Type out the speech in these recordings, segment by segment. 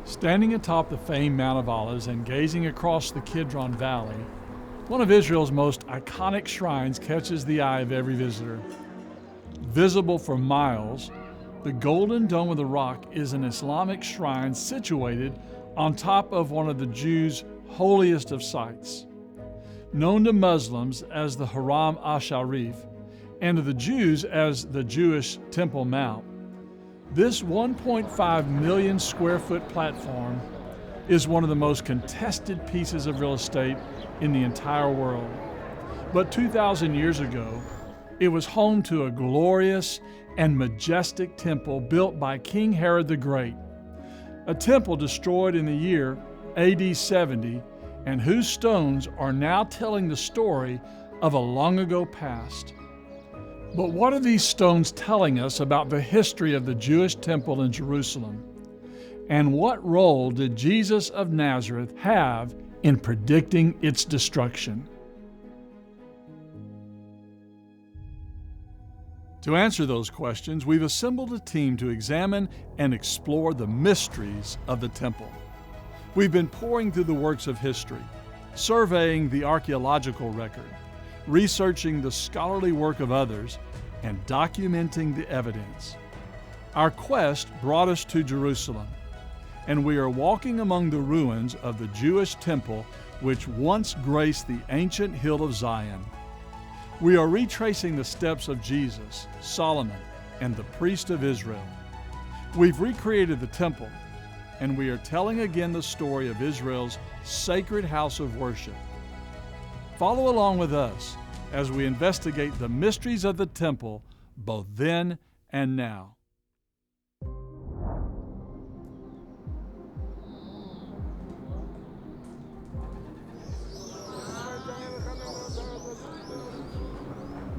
Standing atop the famed Mount of Olives and gazing across the Kidron Valley, one of Israel's most iconic shrines catches the eye of every visitor. Visible for miles, the Golden Dome of the Rock is an Islamic shrine situated on top of one of the Jews' holiest of sites. Known to Muslims as the Haram al-Sharif and to the Jews as the Jewish Temple Mount, this 1.5 million square foot platform is one of the most contested pieces of real estate in the entire world. But 2,000 years ago, it was home to a glorious and majestic temple built by King Herod the Great, a temple destroyed in the year AD 70 and whose stones are now telling the story of a long ago past. But what are these stones telling us about the history of the Jewish temple in Jerusalem? And what role did Jesus of Nazareth have in predicting its destruction? To answer those questions, we've assembled a team to examine and explore the mysteries of the temple. We've been poring through the works of history, surveying the archaeological record, researching the scholarly work of others, and documenting the evidence. Our quest brought us to Jerusalem, and we are walking among the ruins of the Jewish temple which once graced the ancient hill of Zion. We are retracing the steps of Jesus, Solomon, and the priest of Israel. We've recreated the temple, and we are telling again the story of Israel's sacred house of worship. Follow along with us as we investigate the mysteries of the temple both then and now.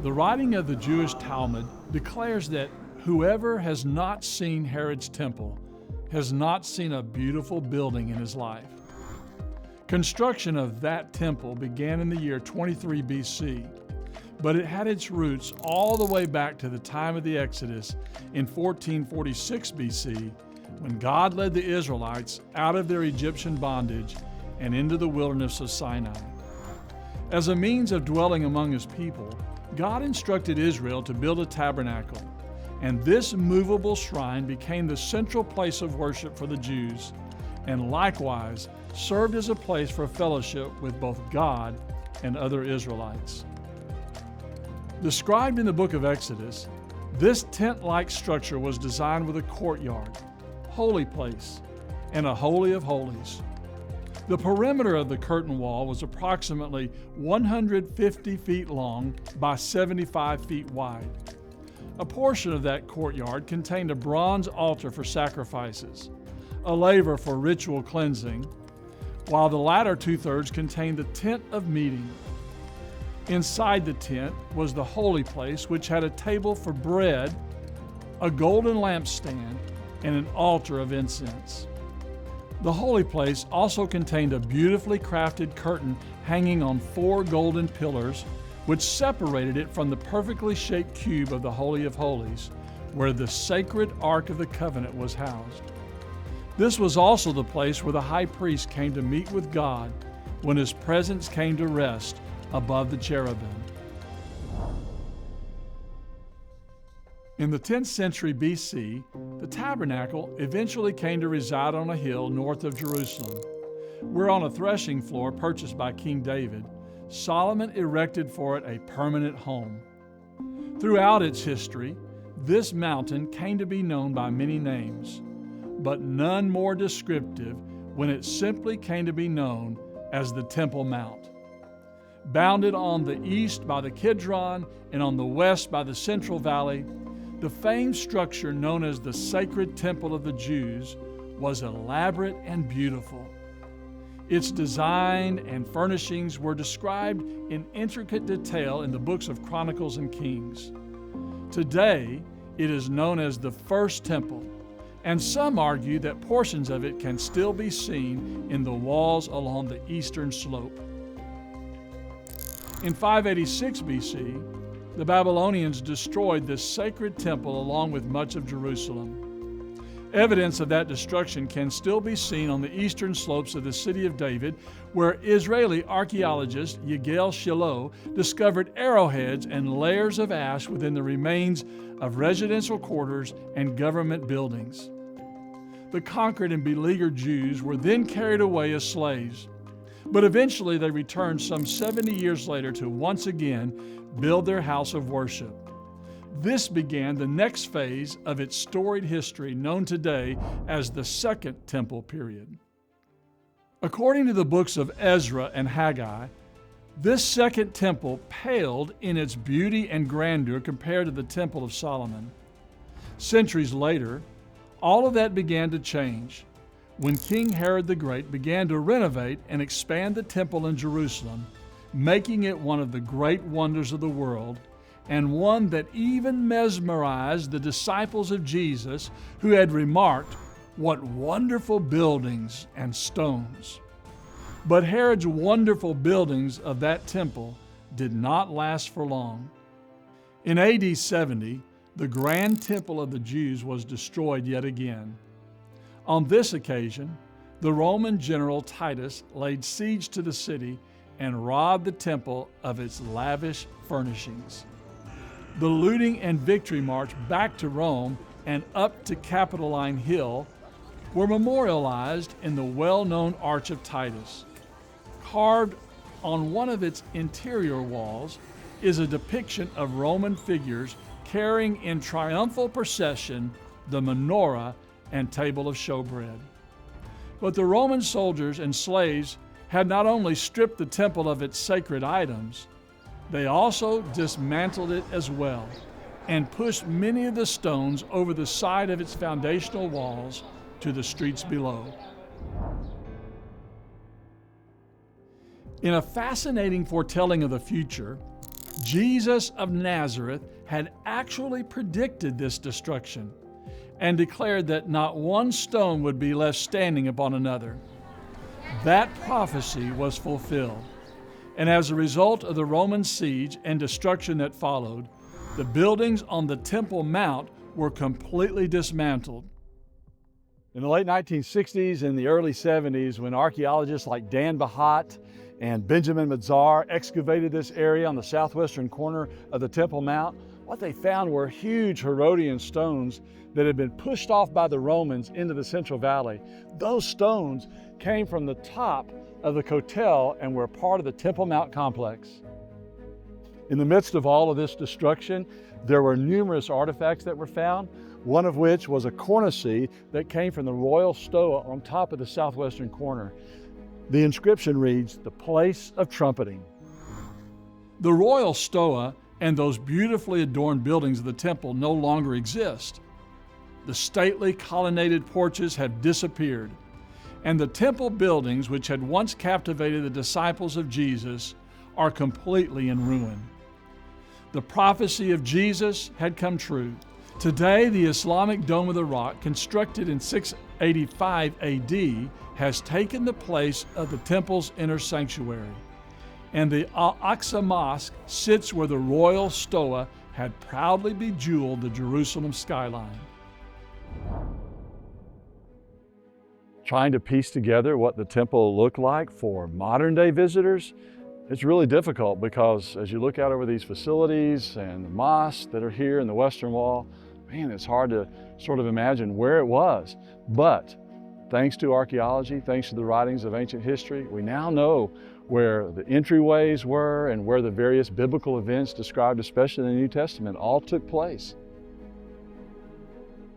The writing of the Jewish Talmud declares that whoever has not seen Herod's temple has not seen a beautiful building in his life. Construction of that temple began in the year 23 BC, but it had its roots all the way back to the time of the Exodus in 1446 BC, when God led the Israelites out of their Egyptian bondage and into the wilderness of Sinai. As a means of dwelling among His people, God instructed Israel to build a tabernacle, and this movable shrine became the central place of worship for the Jews, and likewise served as a place for fellowship with both God and other Israelites. Described in the book of Exodus, this tent-like structure was designed with a courtyard, holy place, and a holy of holies. The perimeter of the curtain wall was approximately 150 feet long by 75 feet wide. A portion of that courtyard contained a bronze altar for sacrifices, a laver for ritual cleansing, while the latter two-thirds contained the tent of meeting. Inside the tent was the holy place, which had a table for bread, a golden lampstand, and an altar of incense. The holy place also contained a beautifully crafted curtain hanging on 4 golden pillars, which separated it from the perfectly shaped cube of the Holy of Holies, where the sacred Ark of the Covenant was housed. This was also the place where the high priest came to meet with God when his presence came to rest above the cherubim. In the 10th century BC, the tabernacle eventually came to reside on a hill north of Jerusalem, where on a threshing floor purchased by King David, Solomon erected for it a permanent home. Throughout its history, this mountain came to be known by many names, but none more descriptive when it simply came to be known as the Temple Mount. Bounded on the east by the Kidron and on the west by the Central Valley, the famed structure known as the Sacred Temple of the Jews was elaborate and beautiful. Its design and furnishings were described in intricate detail in the books of Chronicles and Kings. Today, it is known as the First Temple, and some argue that portions of it can still be seen in the walls along the eastern slope. In 586 BC, the Babylonians destroyed this sacred temple along with much of Jerusalem. Evidence of that destruction can still be seen on the eastern slopes of the city of David, where Israeli archaeologist Yigal Shiloh discovered arrowheads and layers of ash within the remains of residential quarters and government buildings. The conquered and beleaguered Jews were then carried away as slaves, but eventually they returned some 70 years later to once again build their house of worship. This began the next phase of its storied history, known today as the Second Temple period. According to the books of Ezra and Haggai, this Second Temple paled in its beauty and grandeur compared to the Temple of Solomon. Centuries later, all of that began to change when King Herod the Great began to renovate and expand the temple in Jerusalem, making it one of the great wonders of the world, and one that even mesmerized the disciples of Jesus, who had remarked, "What wonderful buildings and stones." But Herod's wonderful buildings of that temple did not last for long. In AD 70, the grand temple of the Jews was destroyed yet again. On this occasion, the Roman general Titus laid siege to the city and robbed the temple of its lavish furnishings. The looting and victory march back to Rome and up to Capitoline Hill were memorialized in the well-known Arch of Titus. Carved on one of its interior walls is a depiction of Roman figures carrying in triumphal procession the menorah and table of showbread. But the Roman soldiers and slaves had not only stripped the temple of its sacred items, they also dismantled it as well and pushed many of the stones over the side of its foundational walls to the streets below. In a fascinating foretelling of the future, Jesus of Nazareth had actually predicted this destruction and declared that not one stone would be left standing upon another. That prophecy was fulfilled. And as a result of the Roman siege and destruction that followed, the buildings on the Temple Mount were completely dismantled. In the late 1960s and the early 70s, when archaeologists like Dan Bahat and Benjamin Mazar excavated this area on the southwestern corner of the Temple Mount, what they found were huge Herodian stones that had been pushed off by the Romans into the Central Valley. Those stones came from the top of the Kotel and were part of the Temple Mount complex. In the midst of all of this destruction, there were numerous artifacts that were found, one of which was a cornice that came from the royal stoa on top of the southwestern corner. The inscription reads, "The place of trumpeting." The royal stoa and those beautifully adorned buildings of the temple no longer exist. The stately colonnaded porches have disappeared, and the temple buildings, which had once captivated the disciples of Jesus, are completely in ruin. The prophecy of Jesus had come true. Today, the Islamic Dome of the Rock, constructed in 685 AD, has taken the place of the temple's inner sanctuary, and the Al-Aqsa Mosque sits where the royal stoa had proudly bejeweled the Jerusalem skyline. Trying to piece together what the temple looked like for modern-day visitors, it's really difficult because as you look out over these facilities and the mosques that are here in the Western Wall, man, it's hard to sort of imagine where it was. But thanks to archaeology, thanks to the writings of ancient history, we now know where the entryways were and where the various biblical events described, especially in the New Testament, all took place.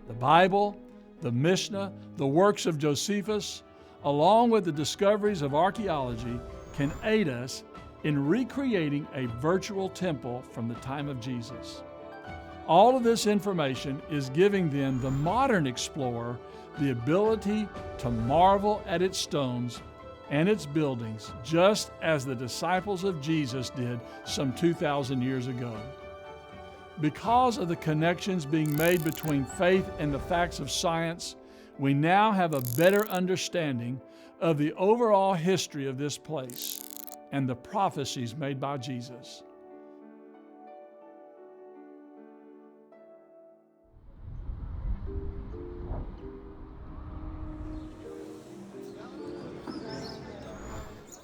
The Bible, the Mishnah, the works of Josephus, along with the discoveries of archaeology, can aid us in recreating a virtual temple from the time of Jesus. All of this information is giving then the modern explorer the ability to marvel at its stones and its buildings, just as the disciples of Jesus did some 2,000 years ago. Because of the connections being made between faith and the facts of science, we now have a better understanding of the overall history of this place and the prophecies made by Jesus.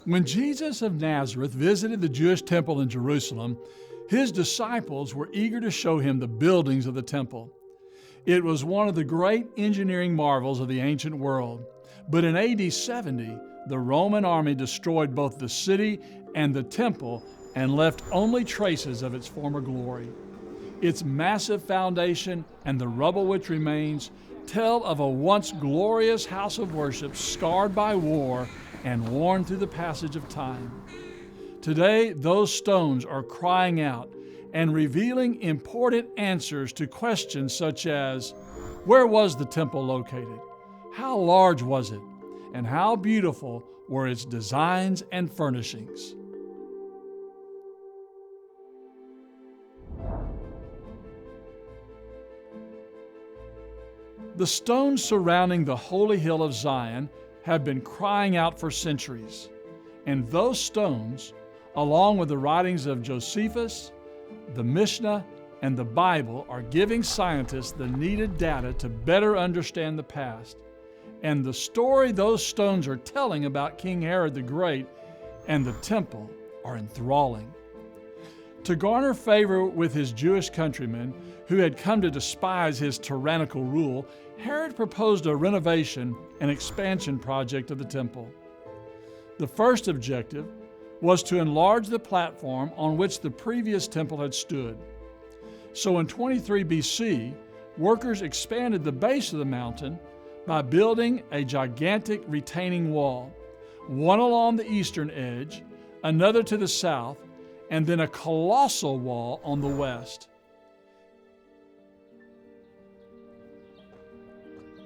When Jesus of Nazareth visited the Jewish temple in Jerusalem, his disciples were eager to show him the buildings of the temple. It was one of the great engineering marvels of the ancient world. But in AD 70, the Roman army destroyed both the city and the temple and left only traces of its former glory. Its massive foundation and the rubble which remains tell of a once glorious house of worship scarred by war and worn through the passage of time. Today, those stones are crying out and revealing important answers to questions such as, where was the temple located? How large was it? And how beautiful were its designs and furnishings? The stones surrounding the holy hill of Zion have been crying out for centuries, and those stones, along with the writings of Josephus, the Mishnah, and the Bible, are giving scientists the needed data to better understand the past. And the story those stones are telling about King Herod the Great and the temple are enthralling. To garner favor with his Jewish countrymen, who had come to despise his tyrannical rule, Herod proposed a renovation and expansion project of the temple. The first objective was to enlarge the platform on which the previous temple had stood. So in 23 BC, workers expanded the base of the mountain by building a gigantic retaining wall, one along the eastern edge, another to the south, and then a colossal wall on the west.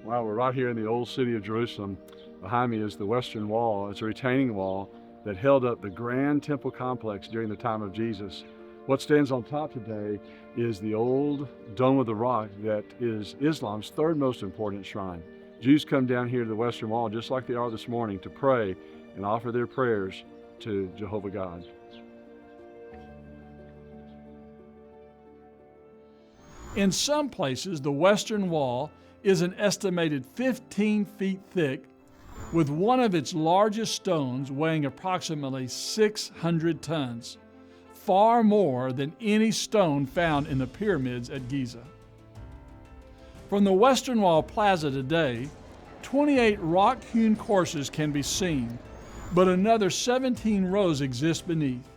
Wow, we're right here in the old city of Jerusalem. Behind me is the Western Wall. It's a retaining wall that held up the grand temple complex during the time of Jesus. What stands on top today is the old Dome of the Rock that is Islam's third most important shrine. Jews come down here to the Western Wall just like they are this morning to pray and offer their prayers to Jehovah God. In some places, the Western Wall is an estimated 15 feet thick, with one of its largest stones weighing approximately 600 tons, far more than any stone found in the pyramids at Giza. From the Western Wall Plaza today, 28 rock-hewn courses can be seen, but another 17 rows exist beneath.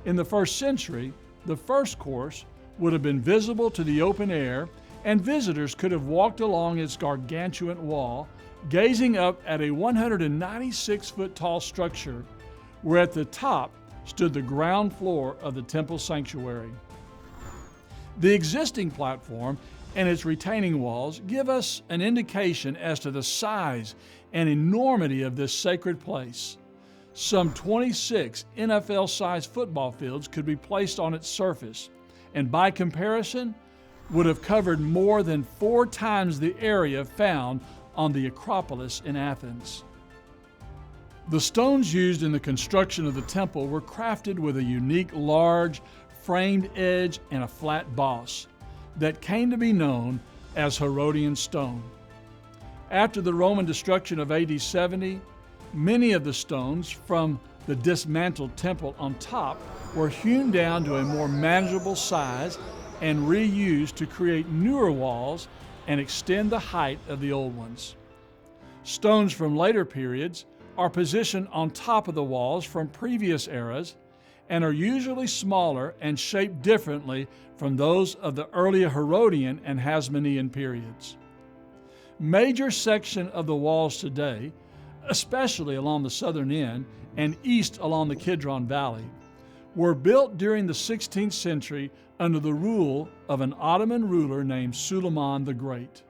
In the first century, the first course would have been visible to the open air, and visitors could have walked along its gargantuan wall, gazing up at a 196-foot tall structure, where at the top stood the ground floor of the temple sanctuary. The existing platform and its retaining walls give us an indication as to the size and enormity of this sacred place. Some 26 NFL-sized football fields could be placed on its surface, and by comparison, would have covered more than 4 times the area found on the Acropolis in Athens. The stones used in the construction of the temple were crafted with a unique large framed edge and a flat boss that came to be known as Herodian stone. After the Roman destruction of AD 70, many of the stones from the dismantled temple on top were hewn down to a more manageable size and reused to create newer walls and extend the height of the old ones. Stones from later periods are positioned on top of the walls from previous eras and are usually smaller and shaped differently from those of the earlier Herodian and Hasmonean periods. Major sections of the walls today, especially along the southern end and east along the Kidron Valley, were built during the 16th century under the rule of an Ottoman ruler named Suleiman the Great.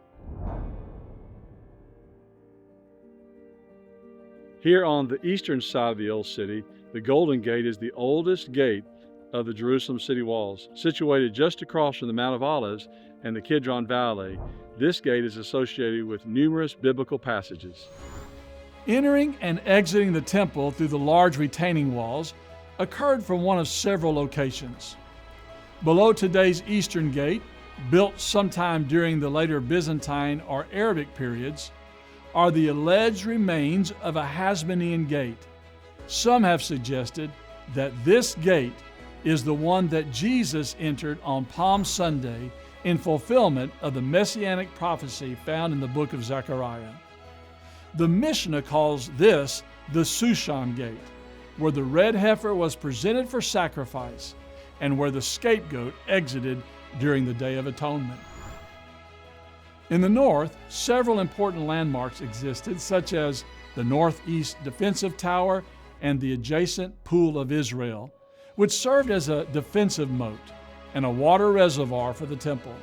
Here on the eastern side of the old city, the Golden Gate is the oldest gate of the Jerusalem city walls. Situated just across from the Mount of Olives and the Kidron Valley, this gate is associated with numerous biblical passages. Entering and exiting the temple through the large retaining walls occurred from one of several locations. Below today's eastern gate, built sometime during the later Byzantine or Arabic periods, are the alleged remains of a Hasmonean gate. Some have suggested that this gate is the one that Jesus entered on Palm Sunday in fulfillment of the messianic prophecy found in the book of Zechariah. The Mishnah calls this the Shushan Gate, where the red heifer was presented for sacrifice and where the scapegoat exited during the Day of Atonement. In the north, several important landmarks existed, such as the Northeast Defensive Tower and the adjacent Pool of Israel, which served as a defensive moat and a water reservoir for the temple.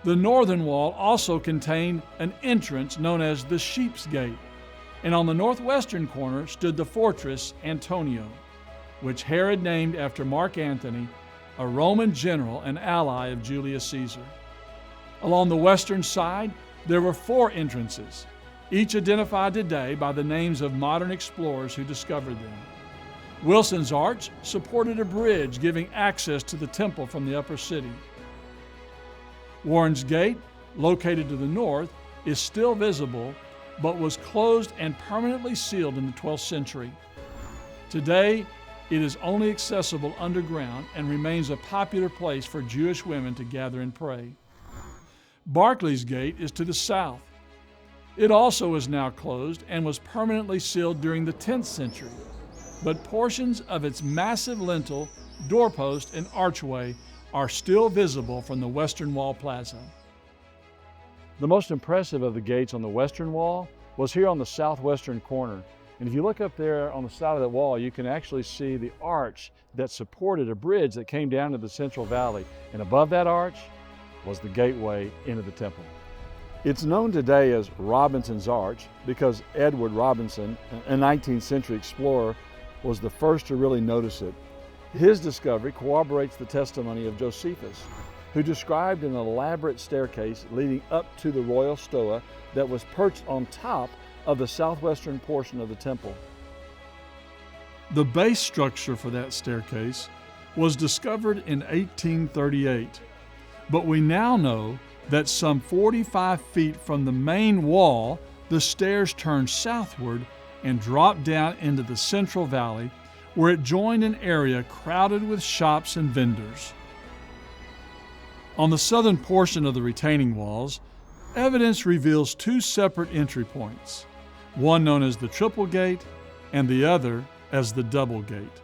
The northern wall also contained an entrance known as the Sheep's Gate, and on the northwestern corner stood the fortress Antonia, which Herod named after Mark Antony, a Roman general and ally of Julius Caesar. Along the western side, there were 4 entrances, each identified today by the names of modern explorers who discovered them. Wilson's Arch supported a bridge giving access to the temple from the upper city. Warren's Gate, located to the north, is still visible, but was closed and permanently sealed in the 12th century. Today, it is only accessible underground and remains a popular place for Jewish women to gather and pray. Barclay's Gate is to the south. It also is now closed and was permanently sealed during the 10th century, but portions of its massive lintel, doorpost, and archway are still visible from the western wall plaza. The most impressive of the gates on the western wall was here on the southwestern corner. And if you look up there on the side of that wall, you can actually see the arch that supported a bridge that came down to the central valley. And above that arch was the gateway into the temple. It's known today as Robinson's Arch because Edward Robinson, a 19th century explorer, was the first to really notice it. His discovery corroborates the testimony of Josephus, who described an elaborate staircase leading up to the royal stoa that was perched on top of the southwestern portion of the temple. The base structure for that staircase was discovered in 1838, but we now know that some 45 feet from the main wall, the stairs turned southward and dropped down into the central valley, where it joined an area crowded with shops and vendors. On the southern portion of the retaining walls, evidence reveals 2 separate entry points, one known as the Triple Gate and the other as the Double Gate.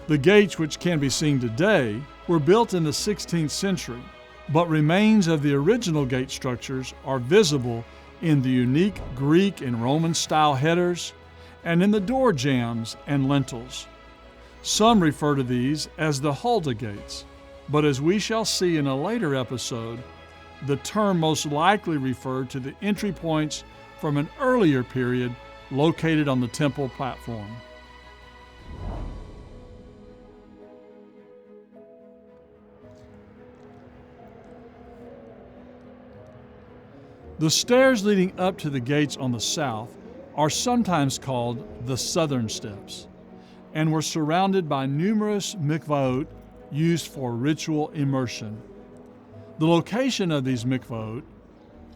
The gates, which can be seen today, were built in the 16th century, but remains of the original gate structures are visible in the unique Greek and Roman style headers and in the door jambs and lintels. Some refer to these as the Hulda gates, but as we shall see in a later episode, the term most likely referred to the entry points from an earlier period located on the temple platform. The stairs leading up to the gates on the south are sometimes called the southern steps and were surrounded by numerous mikvaot used for ritual immersion. The location of these mikvaot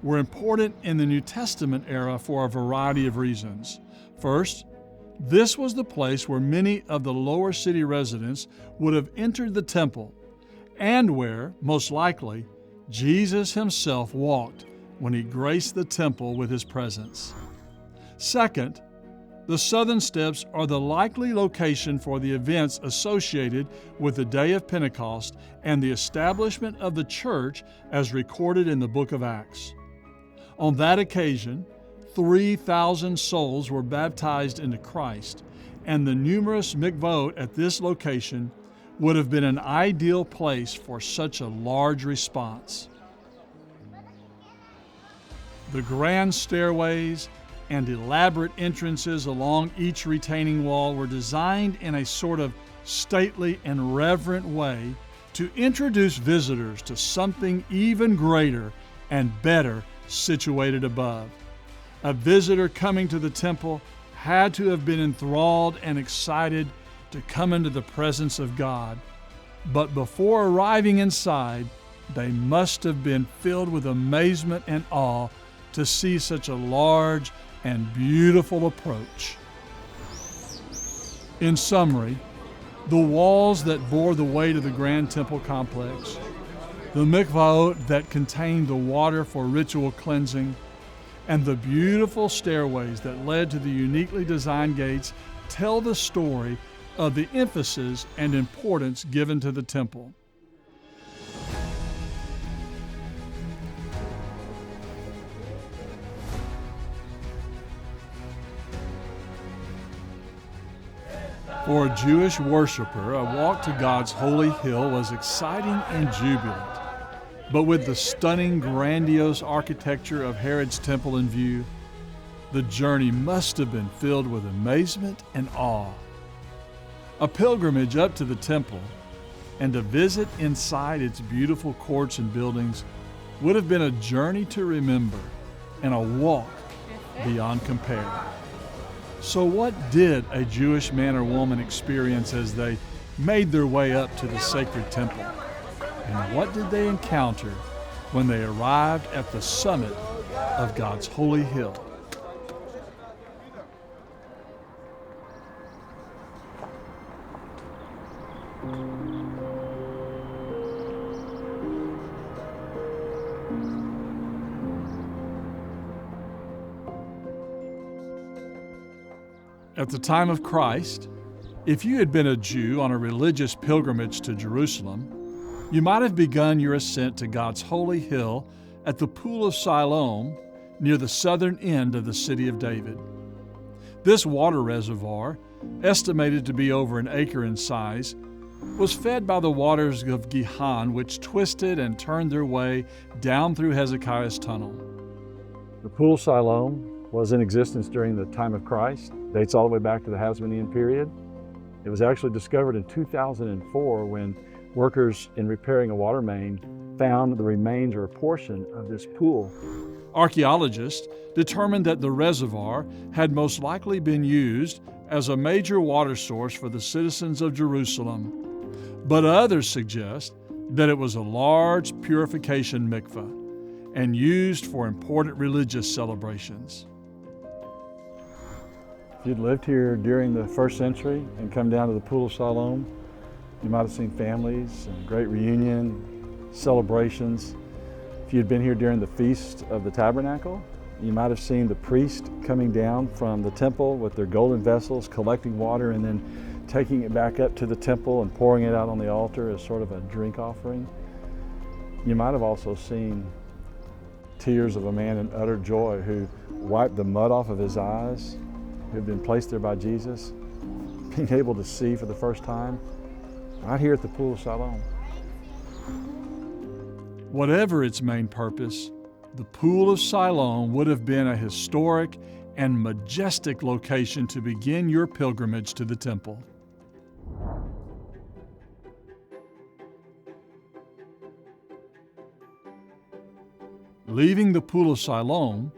were important in the New Testament era for a variety of reasons. First, this was the place where many of the lower city residents would have entered the temple and where, most likely, Jesus himself walked when he graced the temple with his presence. Second, the southern steps are the likely location for the events associated with the day of Pentecost and the establishment of the church as recorded in the book of Acts. On that occasion, 3,000 souls were baptized into Christ, and the numerous mikvaot at this location would have been an ideal place for such a large response. The grand stairways and elaborate entrances along each retaining wall were designed in a sort of stately and reverent way to introduce visitors to something even greater and better situated above. A visitor coming to the temple had to have been enthralled and excited to come into the presence of God. But before arriving inside, they must have been filled with amazement and awe to see such a large and beautiful approach. In summary, the walls that bore the weight of the Grand Temple complex, the mikvaot that contained the water for ritual cleansing, and the beautiful stairways that led to the uniquely designed gates tell the story of the emphasis and importance given to the temple. For a Jewish worshiper, a walk to God's holy hill was exciting and jubilant. But with the stunning, grandiose architecture of Herod's temple in view, the journey must have been filled with amazement and awe. A pilgrimage up to the temple and a visit inside its beautiful courts and buildings would have been a journey to remember and a walk beyond compare. So what did a Jewish man or woman experience as they made their way up to the sacred temple? And what did they encounter when they arrived at the summit of God's holy hill? At the time of Christ, if you had been a Jew on a religious pilgrimage to Jerusalem, you might have begun your ascent to God's holy hill at the Pool of Siloam near the southern end of the city of David. This water reservoir, estimated to be over an acre in size, was fed by the waters of Gihon, which twisted and turned their way down through Hezekiah's tunnel. The Pool of Siloam was in existence during the time of Christ, dates all the way back to the Hasmonean period. It was actually discovered in 2004 when workers in repairing a water main found the remains or a portion of this pool. Archaeologists determined that the reservoir had most likely been used as a major water source for the citizens of Jerusalem, but others suggest that it was a large purification mikveh and used for important religious celebrations. If you'd lived here during the first century and come down to the Pool of Siloam, you might have seen families and great reunion, celebrations. If you'd been here during the Feast of the Tabernacle, you might have seen the priest coming down from the temple with their golden vessels, collecting water and then taking it back up to the temple and pouring it out on the altar as sort of a drink offering. You might have also seen tears of a man in utter joy who wiped the mud off of his eyes, who had been placed there by Jesus, being able to see for the first time, right here at the Pool of Siloam. Whatever its main purpose, the Pool of Siloam would have been a historic and majestic location to begin your pilgrimage to the temple. Leaving the Pool of Siloam,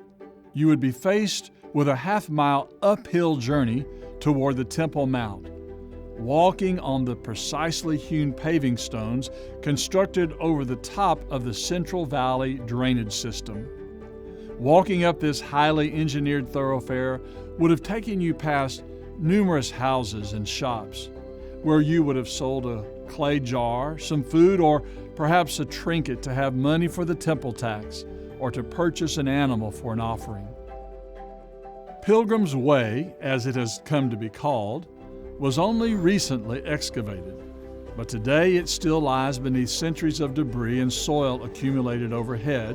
you would be faced with a half-mile uphill journey toward the Temple Mount, walking on the precisely hewn paving stones constructed over the top of the Central Valley drainage system. Walking up this highly engineered thoroughfare would have taken you past numerous houses and shops, where you would have sold a clay jar, some food, or perhaps a trinket to have money for the temple tax, or to purchase an animal for an offering. Pilgrim's Way, as it has come to be called, was only recently excavated, but today it still lies beneath centuries of debris and soil accumulated overhead.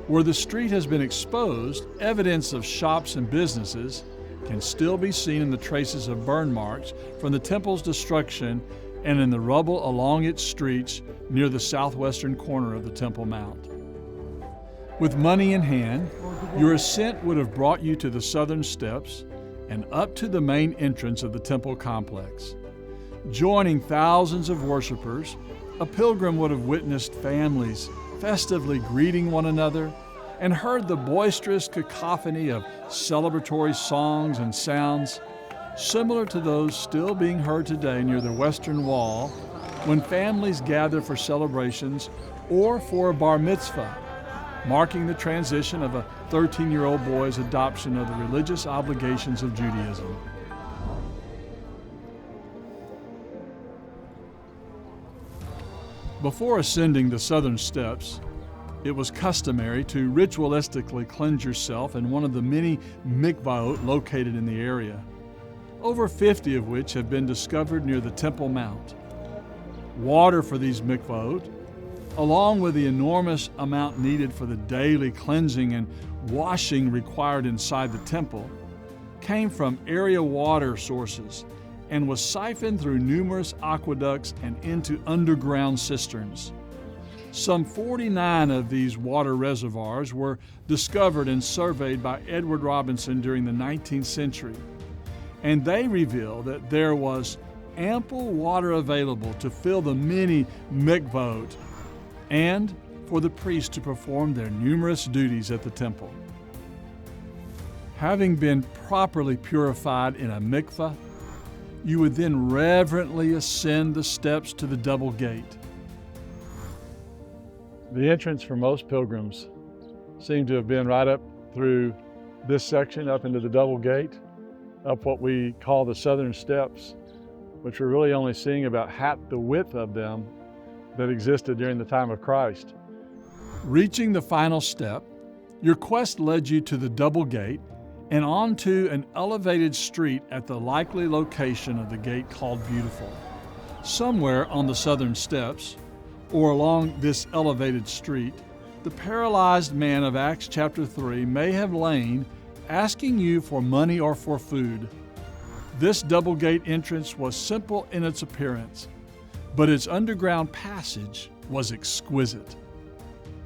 Where the street has been exposed, evidence of shops and businesses can still be seen in the traces of burn marks from the temple's destruction and in the rubble along its streets near the southwestern corner of the Temple Mount. With money in hand, your ascent would have brought you to the southern steps and up to the main entrance of the temple complex. Joining thousands of worshipers, a pilgrim would have witnessed families festively greeting one another and heard the boisterous cacophony of celebratory songs and sounds similar to those still being heard today near the Western Wall when families gather for celebrations or for a bar mitzvah, marking the transition of a 13-year-old boy's adoption of the religious obligations of Judaism. Before ascending the southern steps, it was customary to ritualistically cleanse yourself in one of the many mikvaot located in the area, over 50 of which have been discovered near the Temple Mount. Water for these mikvaot, along with the enormous amount needed for the daily cleansing and washing required inside the temple, came from area water sources and was siphoned through numerous aqueducts and into underground cisterns. Some 49 of these water reservoirs were discovered and surveyed by Edward Robinson during the 19th century, and they reveal that there was ample water available to fill the many mikvaot and for the priests to perform their numerous duties at the temple. Having been properly purified in a mikvah, you would then reverently ascend the steps to the double gate. The entrance for most pilgrims seemed to have been right up through this section, up into the double gate, up what we call the southern steps, which we're really only seeing about half the width of them that existed during the time of Christ. Reaching the final step, your quest led you to the double gate and onto an elevated street at the likely location of the gate called Beautiful. Somewhere on the southern steps, or along this elevated street, the paralyzed man of Acts chapter 3 may have lain, asking you for money or for food. This double gate entrance was simple in its appearance, but its underground passage was exquisite.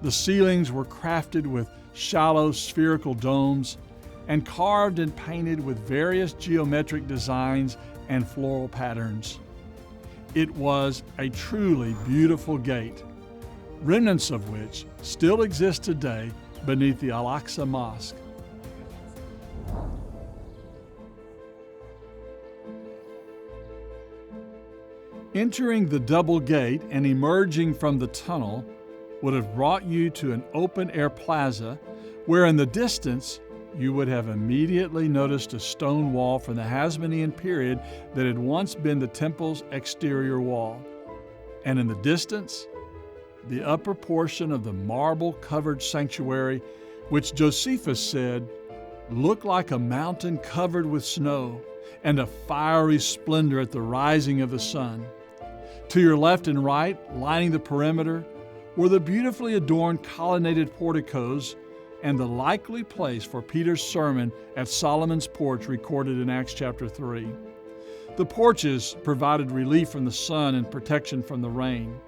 The ceilings were crafted with shallow spherical domes and carved and painted with various geometric designs and floral patterns. It was a truly beautiful gate, remnants of which still exist today beneath the Al-Aqsa Mosque. Entering the double gate and emerging from the tunnel would have brought you to an open-air plaza where in the distance you would have immediately noticed a stone wall from the Hasmonean period that had once been the temple's exterior wall. And in the distance, the upper portion of the marble-covered sanctuary, which Josephus said looked like a mountain covered with snow and a fiery splendor at the rising of the sun. To your left and right, lining the perimeter, were the beautifully adorned colonnaded porticos and the likely place for Peter's sermon at Solomon's porch recorded in Acts chapter 3. The porches provided relief from the sun and protection from the rain.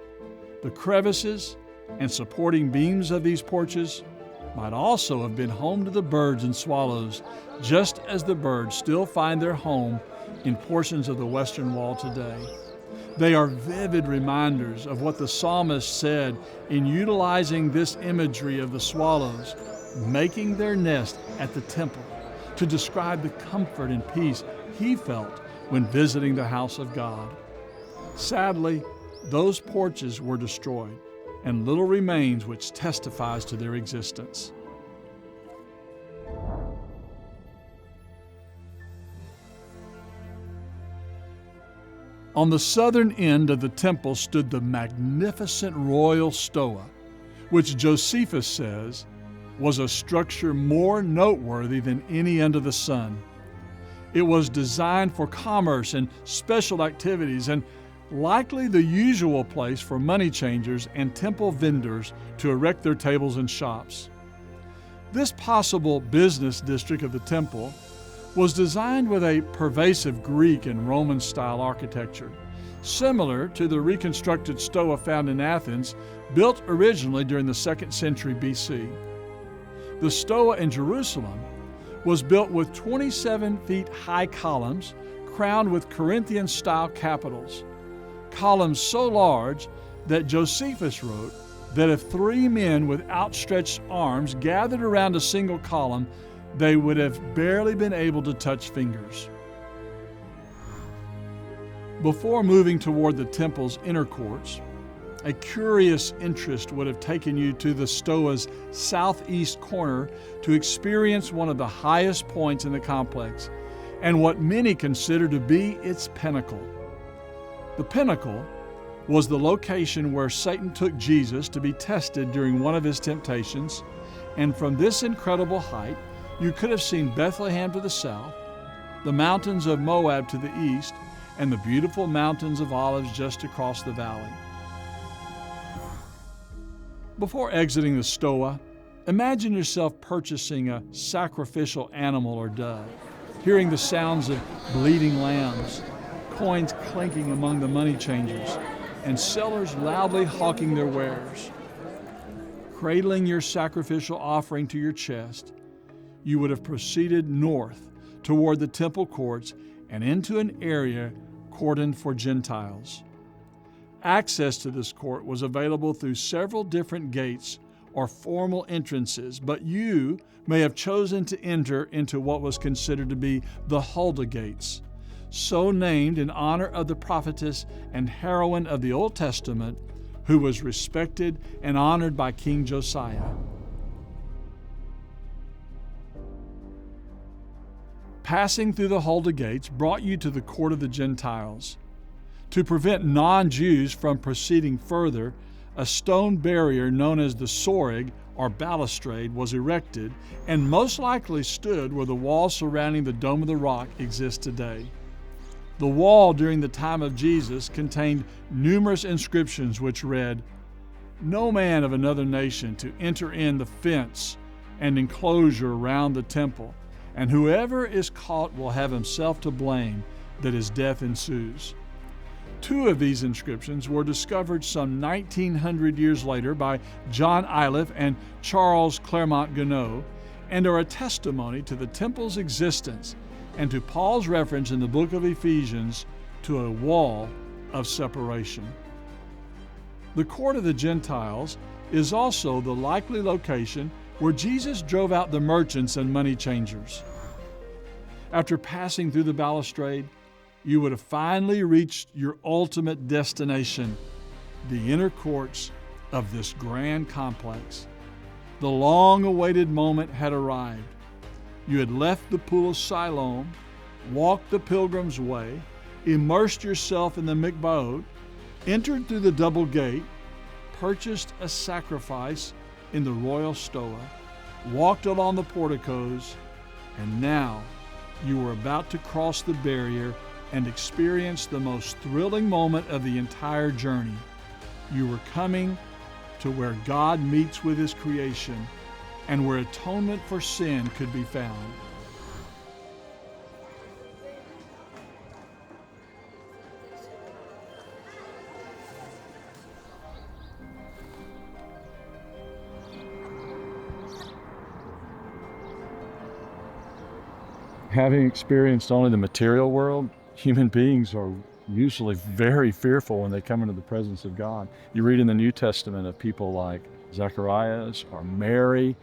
The crevices and supporting beams of these porches might also have been home to the birds and swallows, just as the birds still find their home in portions of the western wall today. They are vivid reminders of what the psalmist said in utilizing this imagery of the swallows making their nest at the temple to describe the comfort and peace he felt when visiting the house of God. Sadly, those porches were destroyed, and little remains which testifies to their existence. On the southern end of the temple stood the magnificent royal stoa, which Josephus says was a structure more noteworthy than any under the sun. It was designed for commerce and special activities, and likely the usual place for money changers and temple vendors to erect their tables and shops. This possible business district of the temple was designed with a pervasive Greek and Roman style architecture, similar to the reconstructed stoa found in Athens, built originally during the 2nd century BC. The stoa in Jerusalem was built with 27 feet high columns crowned with Corinthian style capitals, columns so large that Josephus wrote that if 3 men with outstretched arms gathered around a single column, they would have barely been able to touch fingers. Before moving toward the temple's inner courts, a curious interest would have taken you to the stoa's southeast corner to experience one of the highest points in the complex and what many consider to be its pinnacle. The pinnacle, was the location where Satan took Jesus to be tested during one of his temptations, and from this incredible height, you could have seen Bethlehem to the south, the mountains of Moab to the east, and the beautiful mountains of Olives just across the valley. Before exiting the stoa, imagine yourself purchasing a sacrificial animal or dove, hearing the sounds of bleating lambs, coins clinking among the money changers, and sellers loudly hawking their wares. Cradling your sacrificial offering to your chest, you would have proceeded north toward the temple courts and into an area cordoned for Gentiles. Access to this court was available through several different gates or formal entrances, but you may have chosen to enter into what was considered to be the Huldah gates, so named in honor of the prophetess and heroine of the Old Testament, who was respected and honored by King Josiah. Passing through the Huldah gates brought you to the court of the Gentiles. To prevent non-Jews from proceeding further, a stone barrier known as the soreg or balustrade was erected and most likely stood where the wall surrounding the Dome of the Rock exists today. The wall during the time of Jesus contained numerous inscriptions which read, "No man of another nation to enter in the fence and enclosure around the temple, and whoever is caught will have himself to blame that his death ensues." Two of these inscriptions were discovered some 1900 years later by John Iliff and Charles Clermont Ganneau, and are a testimony to the temple's existence and to Paul's reference in the book of Ephesians to a wall of separation. The court of the Gentiles is also the likely location where Jesus drove out the merchants and money changers. After passing through the balustrade, you would have finally reached your ultimate destination, the inner courts of this grand complex. The long-awaited moment had arrived. You had left the pool of Siloam, walked the pilgrim's way, immersed yourself in the mikvaot, entered through the double gate, purchased a sacrifice in the royal stoa, walked along the porticos, and now you were about to cross the barrier and experience the most thrilling moment of the entire journey. You were coming to where God meets with His creation and where atonement for sin could be found. Having experienced only the material world, human beings are usually very fearful when they come into the presence of God. You read in the New Testament of people like Zacharias or Mary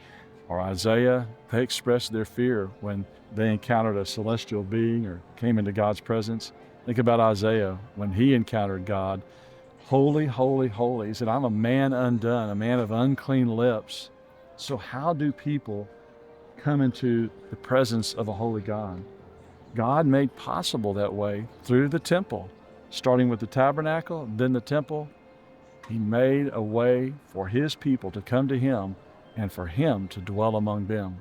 or Isaiah. They expressed their fear when they encountered a celestial being or came into God's presence. Think about Isaiah when he encountered God. Holy, holy, holy. He said, "I'm a man undone, a man of unclean lips." So how do people come into the presence of a holy God? God made possible that way through the temple, starting with the tabernacle, then the temple. He made a way for His people to come to Him and for Him to dwell among them.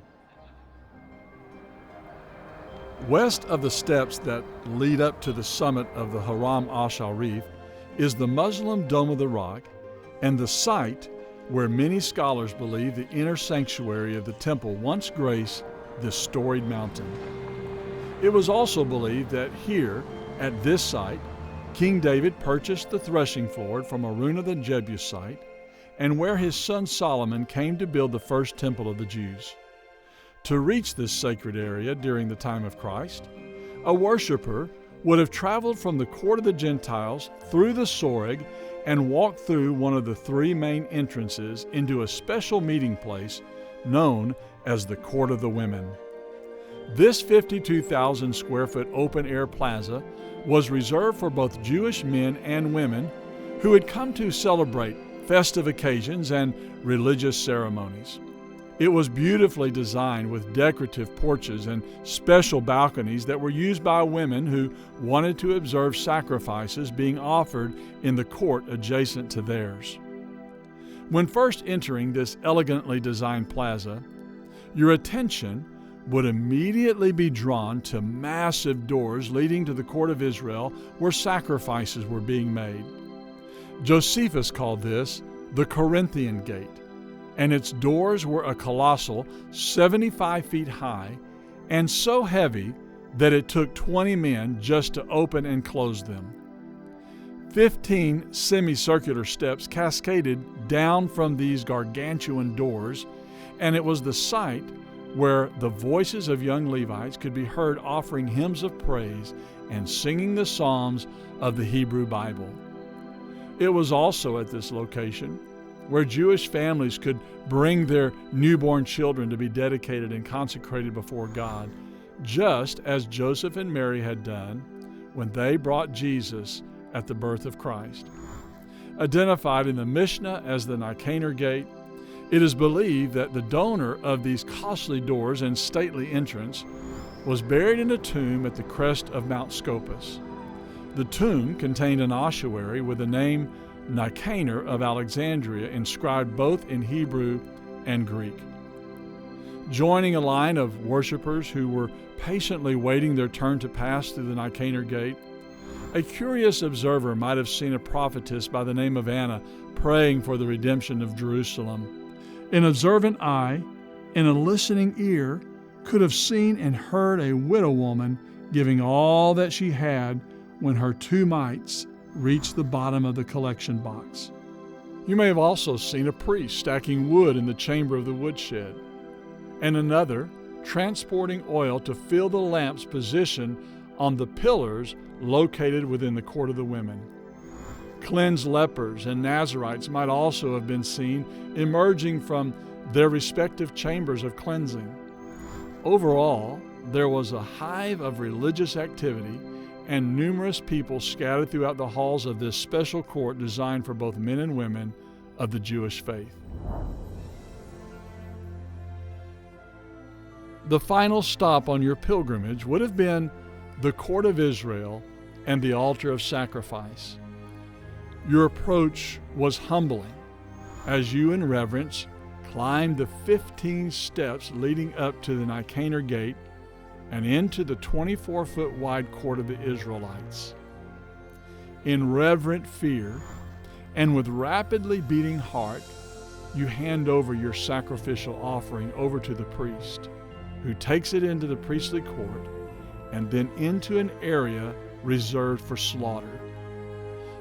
West of the steps that lead up to the summit of the Haram al-Sharif is the Muslim Dome of the Rock and the site where many scholars believe the inner sanctuary of the temple once graced this storied mountain. It was also believed that here, at this site, King David purchased the threshing floor from Araunah the Jebusite, and where his son Solomon came to build the first temple of the Jews. To reach this sacred area during the time of Christ, a worshiper would have traveled from the court of the Gentiles through the soreg and walked through one of the three main entrances into a special meeting place known as the Court of the Women. This 52,000 square foot open-air plaza was reserved for both Jewish men and women who had come to celebrate festive occasions and religious ceremonies. It was beautifully designed with decorative porches and special balconies that were used by women who wanted to observe sacrifices being offered in the court adjacent to theirs. When first entering this elegantly designed plaza, your attention would immediately be drawn to massive doors leading to the court of Israel where sacrifices were being made. Josephus called this the Corinthian Gate, and its doors were a colossal 75 feet high and so heavy that it took 20 men just to open and close them. 15 semicircular steps cascaded down from these gargantuan doors, and it was the site where the voices of young Levites could be heard offering hymns of praise and singing the Psalms of the Hebrew Bible. It was also at this location where Jewish families could bring their newborn children to be dedicated and consecrated before God, just as Joseph and Mary had done when they brought Jesus at the birth of Christ. Identified in the Mishnah as the Nicanor Gate, it is believed that the donor of these costly doors and stately entrance was buried in a tomb at the crest of Mount Scopus. The tomb contained an ossuary with the name Nicanor of Alexandria inscribed both in Hebrew and Greek. Joining a line of worshipers who were patiently waiting their turn to pass through the Nicanor Gate, a curious observer might have seen a prophetess by the name of Anna praying for the redemption of Jerusalem. An observant eye and a listening ear could have seen and heard a widow woman giving all that she had when her 2 mites reached the bottom of the collection box. You may have also seen a priest stacking wood in the chamber of the woodshed, and another transporting oil to fill the lamps positioned on the pillars located within the court of the women. Cleansed lepers and Nazarites might also have been seen emerging from their respective chambers of cleansing. Overall, there was a hive of religious activity and numerous people scattered throughout the halls of this special court designed for both men and women of the Jewish faith. The final stop on your pilgrimage would have been the court of Israel and the altar of sacrifice. Your approach was humbling as you in reverence climbed the 15 steps leading up to the Nicanor Gate and into the 24-foot wide court of the Israelites. In reverent fear and with rapidly beating heart, you hand over your sacrificial offering over to the priest, who takes it into the priestly court and then into an area reserved for slaughter.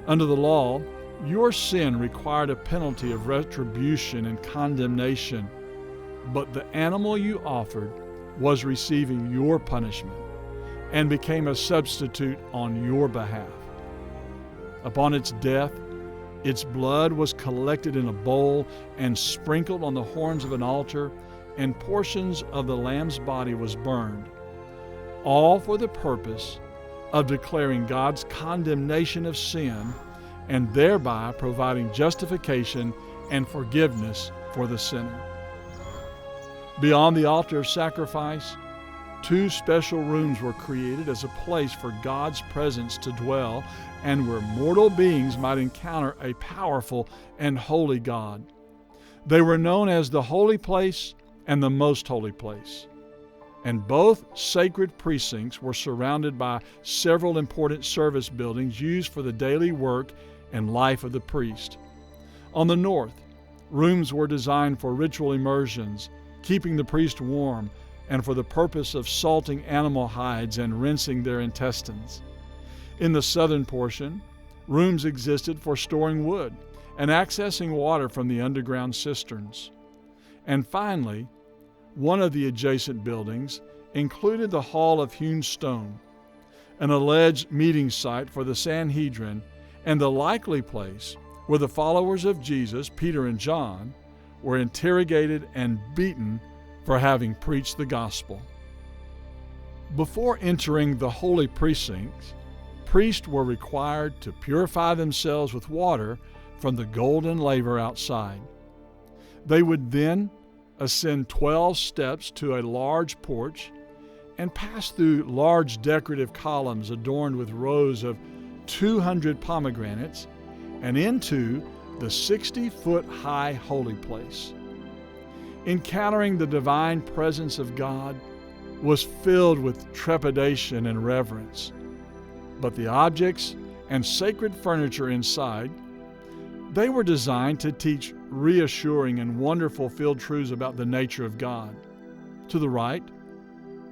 Under the law, your sin required a penalty of retribution and condemnation, but the animal you offered was receiving your punishment and became a substitute on your behalf. Upon its death, its blood was collected in a bowl and sprinkled on the horns of an altar, and portions of the lamb's body was burned, all for the purpose of declaring God's condemnation of sin and thereby providing justification and forgiveness for the sinner. Beyond the altar of sacrifice, 2 special rooms were created as a place for God's presence to dwell and where mortal beings might encounter a powerful and holy God. They were known as the Holy Place and the Most Holy Place, and both sacred precincts were surrounded by several important service buildings used for the daily work and life of the priest. On the north, rooms were designed for ritual immersions, keeping the priest warm, and for the purpose of salting animal hides and rinsing their intestines. In the southern portion, rooms existed for storing wood and accessing water from the underground cisterns. And finally, one of the adjacent buildings included the Hall of Hewn Stone, an alleged meeting site for the Sanhedrin and the likely place where the followers of Jesus, Peter and John, were interrogated and beaten for having preached the gospel. Before entering the holy precincts, priests were required to purify themselves with water from the golden laver outside. They would then ascend 12 steps to a large porch, and pass through large decorative columns adorned with rows of 200 pomegranates, and into the 60-foot-high holy place. Encountering the divine presence of God was filled with trepidation and reverence, but the objects and sacred furniture inside, they were designed to teach reassuring and wonderful field truths about the nature of God. To the right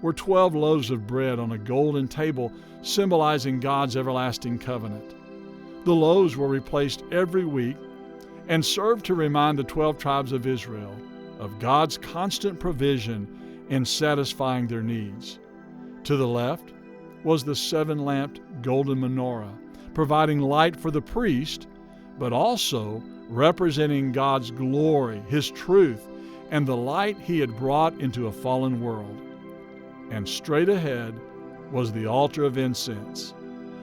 were 12 loaves of bread on a golden table symbolizing God's everlasting covenant. The loaves were replaced every week and served to remind the 12 tribes of Israel of God's constant provision in satisfying their needs. To the left was the 7-lamped golden menorah, providing light for the priest, but also representing God's glory, His truth, and the light He had brought into a fallen world. And straight ahead was the altar of incense,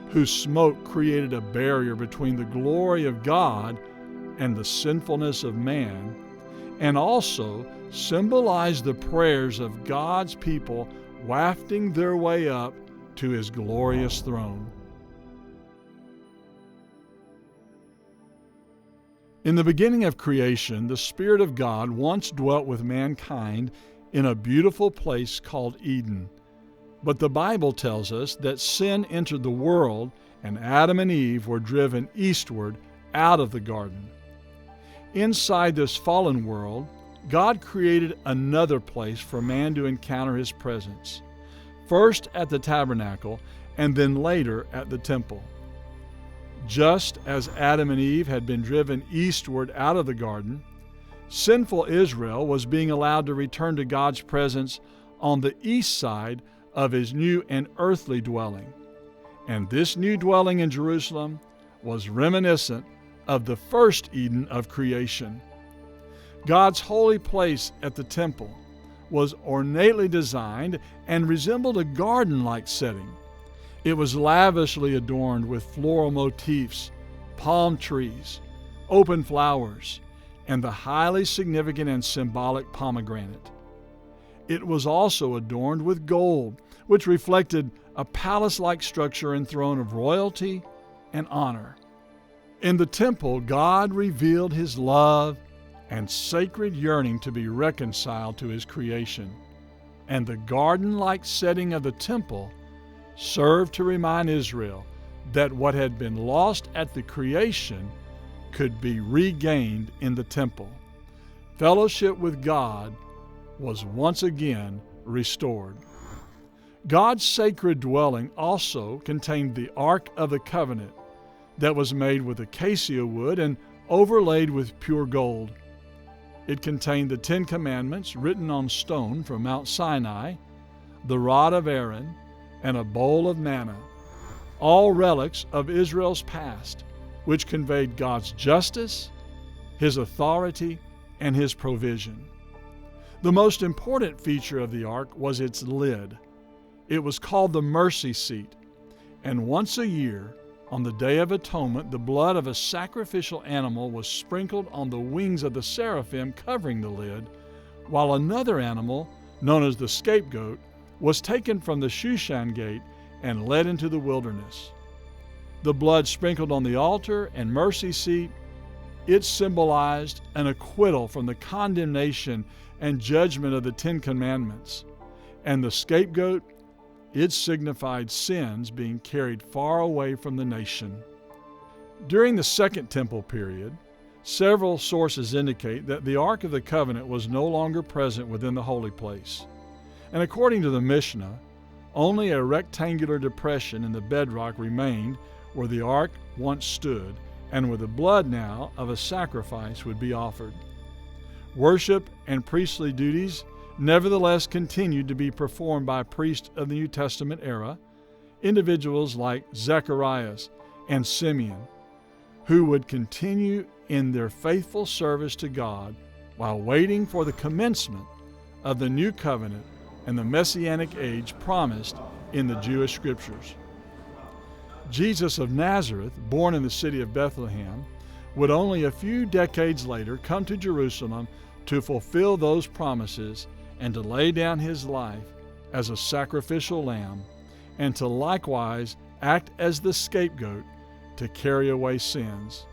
whose smoke created a barrier between the glory of God and the sinfulness of man, and also symbolized the prayers of God's people wafting their way up to His glorious throne. In the beginning of creation, the Spirit of God once dwelt with mankind in a beautiful place called Eden. But the Bible tells us that sin entered the world and Adam and Eve were driven eastward out of the garden. Inside this fallen world, God created another place for man to encounter His presence, first at the tabernacle and then later at the temple. Just as Adam and Eve had been driven eastward out of the garden, sinful Israel was being allowed to return to God's presence on the east side of His new and earthly dwelling. And this new dwelling in Jerusalem was reminiscent of the first Eden of creation. God's holy place at the temple was ornately designed and resembled a garden-like setting. It was lavishly adorned with floral motifs, palm trees, open flowers, and the highly significant and symbolic pomegranate. It was also adorned with gold, which reflected a palace-like structure and throne of royalty and honor. In the temple, God revealed His love and sacred yearning to be reconciled to His creation, and the garden-like setting of the temple served to remind Israel that what had been lost at the creation could be regained in the temple. Fellowship with God was once again restored. God's sacred dwelling also contained the Ark of the Covenant that was made with acacia wood and overlaid with pure gold. It contained the 10 Commandments written on stone from Mount Sinai, the rod of Aaron, and a bowl of manna, all relics of Israel's past, which conveyed God's justice, His authority, and His provision. The most important feature of the ark was its lid. It was called the mercy seat, and once a year, on the Day of Atonement, the blood of a sacrificial animal was sprinkled on the wings of the seraphim covering the lid, while another animal, known as the scapegoat, was taken from the Shushan gate and led into the wilderness. The blood sprinkled on the altar and mercy seat, it symbolized an acquittal from the condemnation and judgment of the 10 Commandments. And the scapegoat, it signified sins being carried far away from the nation. During the Second Temple period, several sources indicate that the Ark of the Covenant was no longer present within the holy place. And according to the Mishnah, only a rectangular depression in the bedrock remained where the ark once stood, and where the blood now of a sacrifice would be offered. Worship and priestly duties nevertheless continued to be performed by priests of the New Testament era, individuals like Zacharias and Simeon, who would continue in their faithful service to God while waiting for the commencement of the new covenant and the messianic age promised in the Jewish scriptures. Jesus of Nazareth, born in the city of Bethlehem, would only a few decades later come to Jerusalem to fulfill those promises and to lay down his life as a sacrificial lamb, and to likewise act as the scapegoat to carry away sins.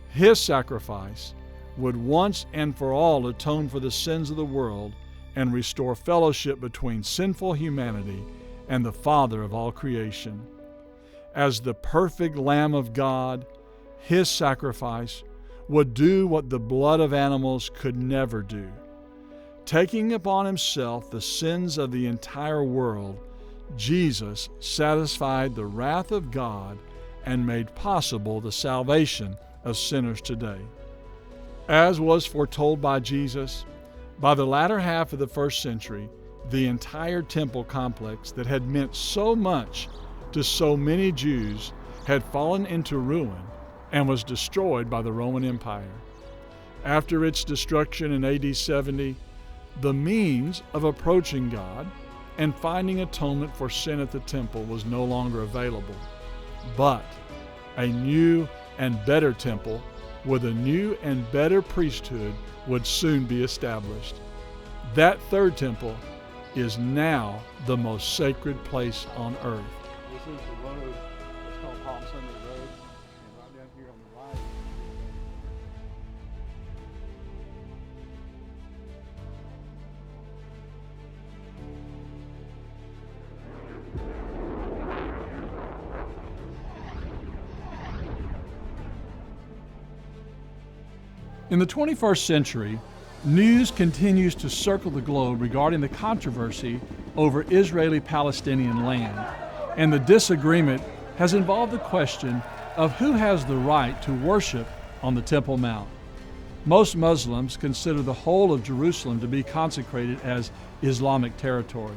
His sacrifice would once and for all atone for the sins of the world and restore fellowship between sinful humanity and the Father of all creation. As the perfect Lamb of God, his sacrifice would do what the blood of animals could never do. Taking upon himself the sins of the entire world, Jesus satisfied the wrath of God and made possible the salvation of sinners today. As was foretold by Jesus, by the latter half of the first century, the entire temple complex that had meant so much to so many Jews had fallen into ruin and was destroyed by the Roman Empire. After its destruction in AD 70, the means of approaching God and finding atonement for sin at the temple was no longer available. But a new and better temple with a new and better priesthood would soon be established. That third temple is now the most sacred place on earth. This is the road, it's called Palm Sunday Road, and right down here on the right. In the 21st century, news continues to circle the globe regarding the controversy over Israeli-Palestinian land, and the disagreement has involved the question of who has the right to worship on the Temple Mount. Most Muslims consider the whole of Jerusalem to be consecrated as Islamic territory,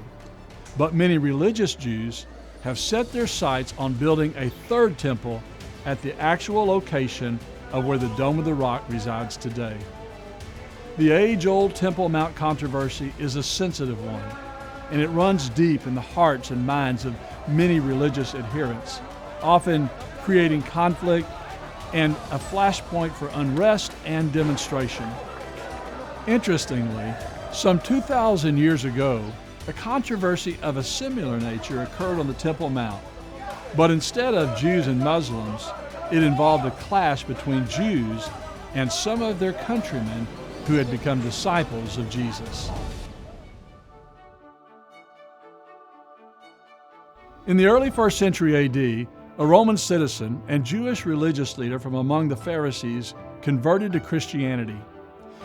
but many religious Jews have set their sights on building a third temple at the actual location of where the Dome of the Rock resides today. The age-old Temple Mount controversy is a sensitive one, and it runs deep in the hearts and minds of many religious adherents, often creating conflict and a flashpoint for unrest and demonstration. Interestingly, some 2,000 years ago, a controversy of a similar nature occurred on the Temple Mount, but instead of Jews and Muslims, it involved a clash between Jews and some of their countrymen who had become disciples of Jesus. In the early 1st century AD, a Roman citizen and Jewish religious leader from among the Pharisees converted to Christianity.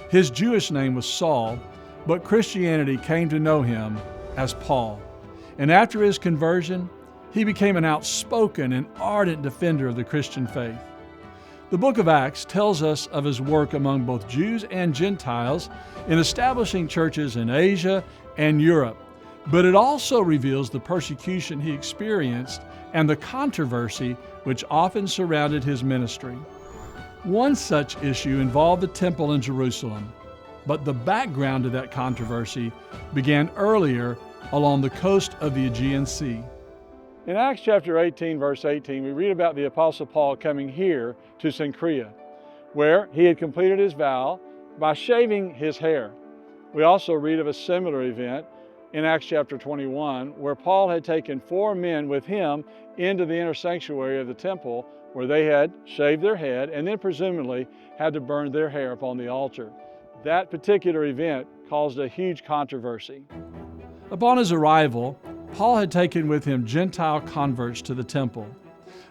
His Jewish name was Saul, but Christianity came to know him as Paul. And after his conversion, he became an outspoken and ardent defender of the Christian faith. The book of Acts tells us of his work among both Jews and Gentiles in establishing churches in Asia and Europe, but it also reveals the persecution he experienced and the controversy which often surrounded his ministry. One such issue involved the temple in Jerusalem, but the background to that controversy began earlier along the coast of the Aegean Sea. In Acts chapter 18, verse 18, we read about the Apostle Paul coming here to Cenchrea, where he had completed his vow by shaving his hair. We also read of a similar event in Acts chapter 21, where Paul had taken 4 men with him into the inner sanctuary of the temple, where they had shaved their head and then presumably had to burn their hair upon the altar. That particular event caused a huge controversy. Upon his arrival, Paul had taken with him Gentile converts to the temple,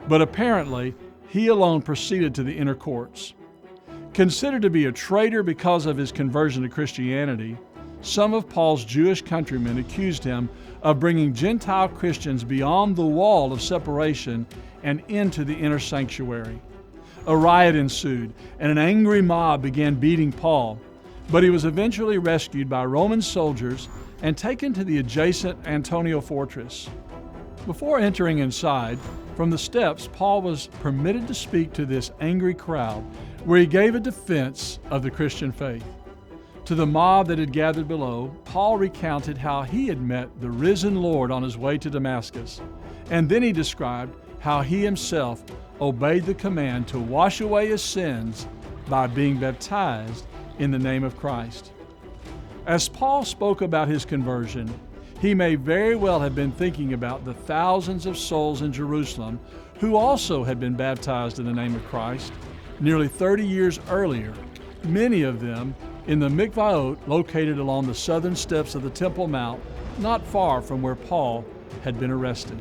but apparently he alone proceeded to the inner courts. Considered to be a traitor because of his conversion to Christianity, some of Paul's Jewish countrymen accused him of bringing Gentile Christians beyond the wall of separation and into the inner sanctuary. A riot ensued, and an angry mob began beating Paul, but he was eventually rescued by Roman soldiers and taken to the adjacent Antonia fortress. Before entering inside, from the steps, Paul was permitted to speak to this angry crowd, where he gave a defense of the Christian faith. To the mob that had gathered below, Paul recounted how he had met the risen Lord on his way to Damascus, and then he described how he himself obeyed the command to wash away his sins by being baptized in the name of Christ. As Paul spoke about his conversion, he may very well have been thinking about the thousands of souls in Jerusalem who also had been baptized in the name of Christ nearly 30 years earlier, many of them in the mikvaot located along the southern steps of the Temple Mount, not far from where Paul had been arrested.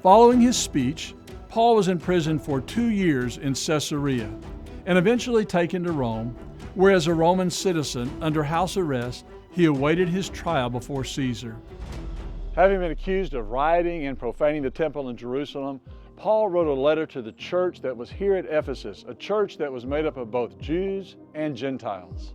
Following his speech, Paul was imprisoned for 2 years in Caesarea and eventually taken to Rome, where as a Roman citizen under house arrest, he awaited his trial before Caesar. Having been accused of rioting and profaning the temple in Jerusalem, Paul wrote a letter to the church that was here at Ephesus, a church that was made up of both Jews and Gentiles.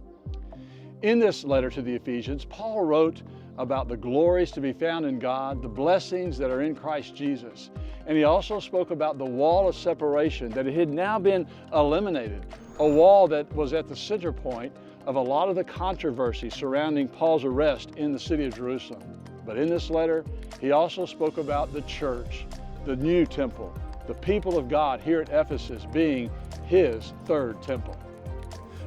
In this letter to the Ephesians, Paul wrote about the glories to be found in God, the blessings that are in Christ Jesus. And he also spoke about the wall of separation, that it had now been eliminated, a wall that was at the center point of a lot of the controversy surrounding Paul's arrest in the city of Jerusalem. But in this letter, he also spoke about the church, the new temple, the people of God here at Ephesus being his third temple.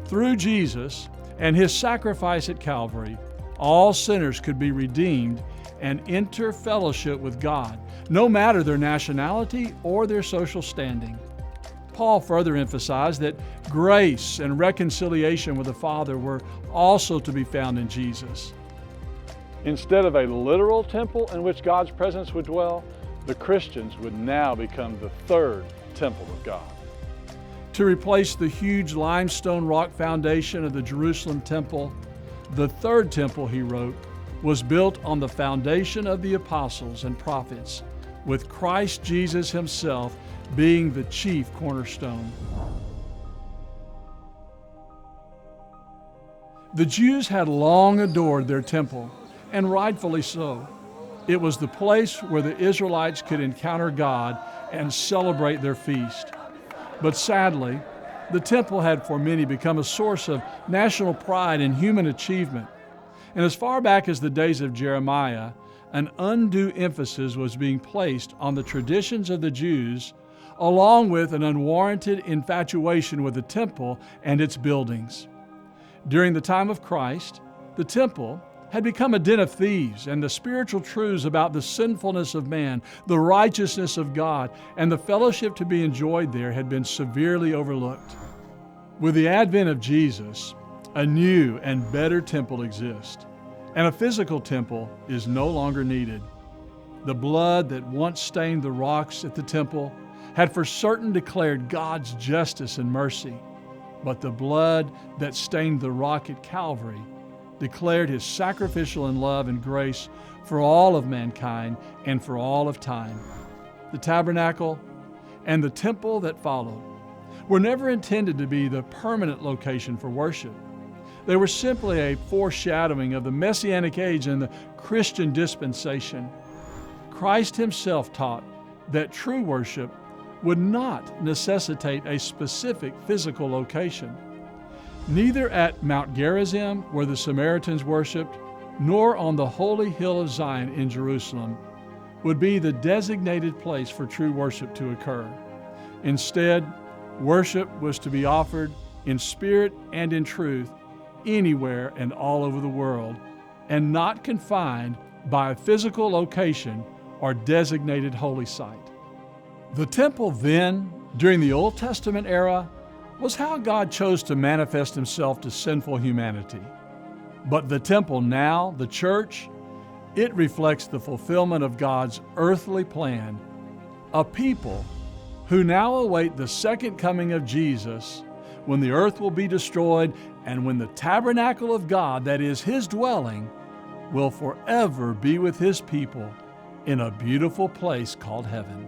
Through Jesus and his sacrifice at Calvary, all sinners could be redeemed and enter fellowship with God, no matter their nationality or their social standing. Paul further emphasized that grace and reconciliation with the Father were also to be found in Jesus. Instead of a literal temple in which God's presence would dwell, the Christians would now become the third temple of God. To replace the huge limestone rock foundation of the Jerusalem temple, the third temple, he wrote, was built on the foundation of the apostles and prophets, with Christ Jesus himself being the chief cornerstone. The Jews had long adored their temple, and rightfully so. It was the place where the Israelites could encounter God and celebrate their feast. But sadly, the temple had for many become a source of national pride and human achievement. And as far back as the days of Jeremiah, an undue emphasis was being placed on the traditions of the Jews, along with an unwarranted infatuation with the temple and its buildings. During the time of Christ, the temple had become a den of thieves, and the spiritual truths about the sinfulness of man, the righteousness of God, and the fellowship to be enjoyed there had been severely overlooked. With the advent of Jesus, a new and better temple exists, and a physical temple is no longer needed. The blood that once stained the rocks at the temple had for certain declared God's justice and mercy, but the blood that stained the rock at Calvary declared his sacrificial and love and grace for all of mankind and for all of time. The tabernacle and the temple that followed were never intended to be the permanent location for worship. They were simply a foreshadowing of the Messianic age and the Christian dispensation. Christ himself taught that true worship would not necessitate a specific physical location. Neither at Mount Gerizim, where the Samaritans worshiped, nor on the holy hill of Zion in Jerusalem would be the designated place for true worship to occur. Instead, worship was to be offered in spirit and in truth anywhere and all over the world, and not confined by a physical location or designated holy site. The temple then, during the Old Testament era, was how God chose to manifest himself to sinful humanity. But the temple now, the church, it reflects the fulfillment of God's earthly plan, a people who now await the second coming of Jesus, when the earth will be destroyed and when the tabernacle of God, that is his dwelling, will forever be with his people in a beautiful place called heaven.